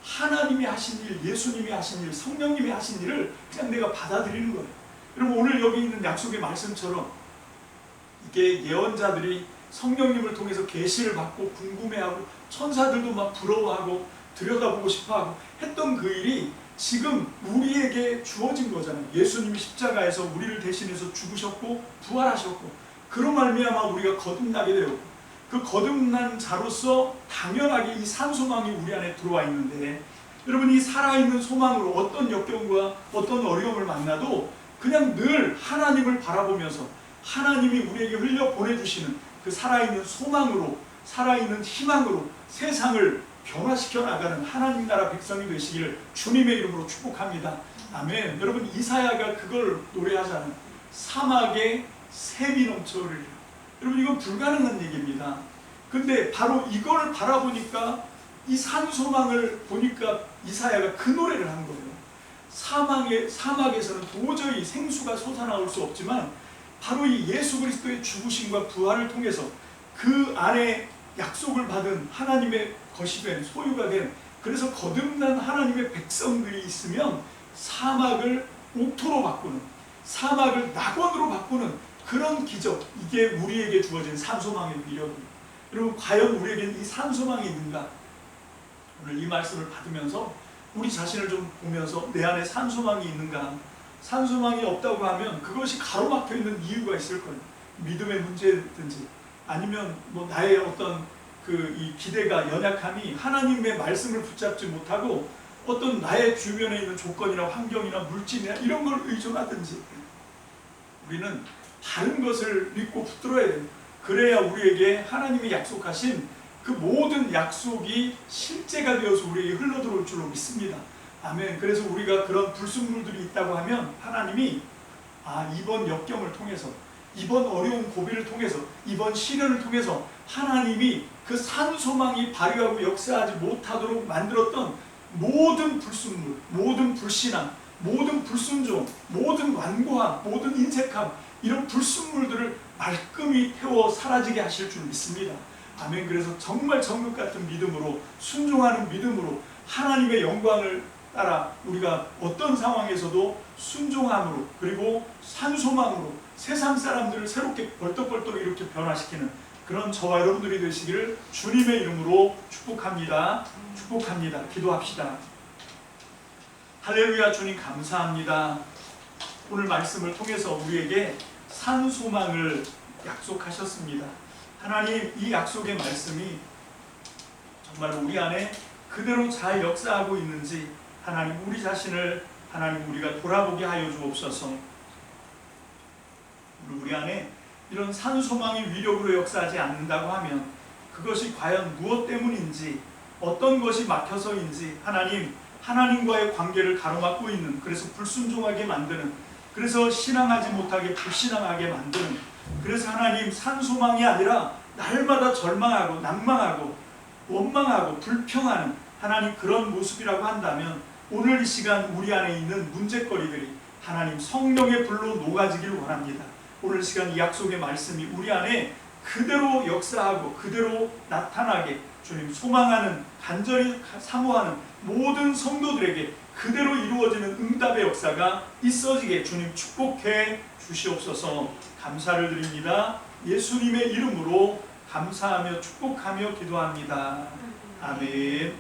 Speaker 1: 하나님이 하신 일, 예수님이 하신 일, 성령님이 하신 일을 그냥 내가 받아들이는 거예요. 여러분, 오늘 여기 있는 약속의 말씀처럼 이게 예언자들이 성령님을 통해서 계시를 받고 궁금해하고 천사들도 막 부러워하고 들여다보고 싶어하고 했던 그 일이 지금 우리에게 주어진 거잖아요. 예수님이 십자가에서 우리를 대신해서 죽으셨고 부활하셨고 그로 말미암아 우리가 거듭나게 되었고 그 거듭난 자로서 당연하게 이 산소망이 우리 안에 들어와 있는데, 여러분 이 살아있는 소망으로 어떤 역경과 어떤 어려움을 만나도 그냥 늘 하나님을 바라보면서 하나님이 우리에게 흘려 보내주시는 그 살아있는 소망으로, 살아있는 희망으로 세상을 변화시켜 나가는 하나님 나라 백성이 되시기를 주님의 이름으로 축복합니다. 아멘. 여러분 이사야가 그걸 노래하잖아요. 사막에 샘이 넘쳐 흐르리라. 여러분 이건 불가능한 얘기입니다. 근데 바로 이걸 바라보니까 이 산소망을 보니까 이사야가 그 노래를 한 거예요. 사막에서는 도저히 생수가 솟아나올 수 없지만 바로 이 예수 그리스도의 죽으심과 부활을 통해서 그 안에 약속을 받은 하나님의 것이 된, 소유가 된, 그래서 거듭난 하나님의 백성들이 있으면 사막을 옥토로 바꾸는, 사막을 낙원으로 바꾸는 그런 기적, 이게 우리에게 주어진 산소망의 위력입니다. 여러분 과연 우리에게는 이 산소망이 있는가? 오늘 이 말씀을 받으면서 우리 자신을 좀 보면서 내 안에 산소망이 있는가? 산소망이 없다고 하면 그것이 가로막혀 있는 이유가 있을 거예요. 믿음의 문제든지 아니면 뭐 나의 어떤 이 기대가, 연약함이 하나님의 말씀을 붙잡지 못하고 어떤 나의 주변에 있는 조건이나 환경이나 물질이나 이런 걸 의존하든지, 우리는 다른 것을 믿고 붙들어야 돼요. 그래야 우리에게 하나님이 약속하신 그 모든 약속이 실제가 되어서 우리에게 흘러들어올 줄로 믿습니다. 아멘. 그래서 우리가 그런 불순물들이 있다고 하면 하나님이 이번 역경을 통해서, 이번 어려운 고비를 통해서, 이번 시련을 통해서 하나님이 그 산소망이 발휘하고 역사하지 못하도록 만들었던 모든 불순물, 모든 불신앙, 모든 불순종, 모든 완고함, 모든 인색함, 이런 불순물들을 말끔히 태워 사라지게 하실 줄 믿습니다. 아멘. 그래서 정말 정국 같은 믿음으로, 순종하는 믿음으로 하나님의 영광을 따라 우리가 어떤 상황에서도 순종함으로, 그리고 산소망으로 세상 사람들을 새롭게 벌떡벌떡 이렇게 변화시키는 그런 저와 여러분들이 되시기를 주님의 이름으로 축복합니다. 축복합니다. 기도합시다. 할렐루야. 주님 감사합니다. 오늘 말씀을 통해서 우리에게 산소망을 약속하셨습니다. 하나님, 이 약속의 말씀이 정말 우리 안에 그대로 잘 역사하고 있는지 하나님, 우리 자신을 하나님 우리가 돌아보게 하여 주옵소서. 우리 안에 이런 산소망이 위력으로 역사하지 않는다고 하면 그것이 과연 무엇 때문인지, 어떤 것이 막혀서인지 하나님, 하나님과의 관계를 가로막고 있는, 그래서 불순종하게 만드는, 그래서 신앙하지 못하게 불신앙하게 만드는, 그래서 하나님 산소망이 아니라 날마다 절망하고 낭망하고 원망하고 불평하는 하나님 그런 모습이라고 한다면 오늘 이 시간 우리 안에 있는 문제거리들이 하나님 성령의 불로 녹아지기를 원합니다. 오늘 이 시간 이 약속의 말씀이 우리 안에 그대로 역사하고 그대로 나타나게 주님 소망하는, 간절히 사모하는 모든 성도들에게 그대로 이루어지는 응답의 역사가 있어지게 주님 축복해 주시옵소서. 감사를 드립니다. 예수님의 이름으로 감사하며 축복하며 기도합니다. 아멘.